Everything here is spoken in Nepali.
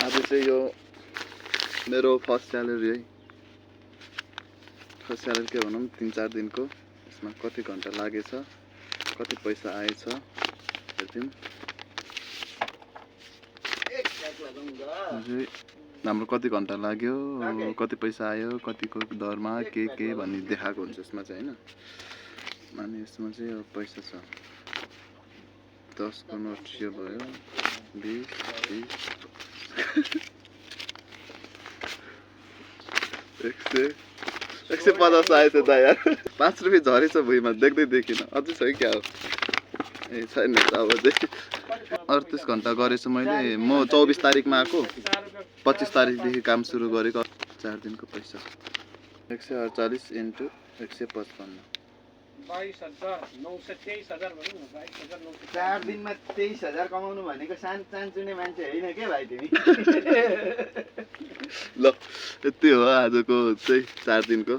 आज चाहिँ यो मेरो फर्स्ट स्यालेरी है। फर्स्ट स्यालेरी के भनौँ 3-4 दिनको। यसमा कति घन्टा लागेछ, कति पैसा आएछ हेर्दिउँ। हाम्रो कति घन्टा लाग्यो, कति पैसा आयो, कतिको दरमा के भन्ने देखाएको हुन्छ यसमा चाहिँ हैन। अनि यसमा चाहिँ यो पैसा छ 10 को नोट यो भयो 20 150 आएछ त यार। 5 रुपैयाँ झरेछ भुइँमा, देख्दै देखिन। अझै छ कि क्या हो? ए छैन त अब चाहिँ 38 घन्टा गरेछु मैले। म 24 तारिकमा आएको, 25 तारिकदेखि काम सुरु गरेको। 4 दिनको पैसा 148 × 155 4 दिनमा 23,000 कमाउनु भनेको सानचुने मान्छे होइन के भाइ तिमी? ल यति हो आजको चाहिँ 4 दिनको।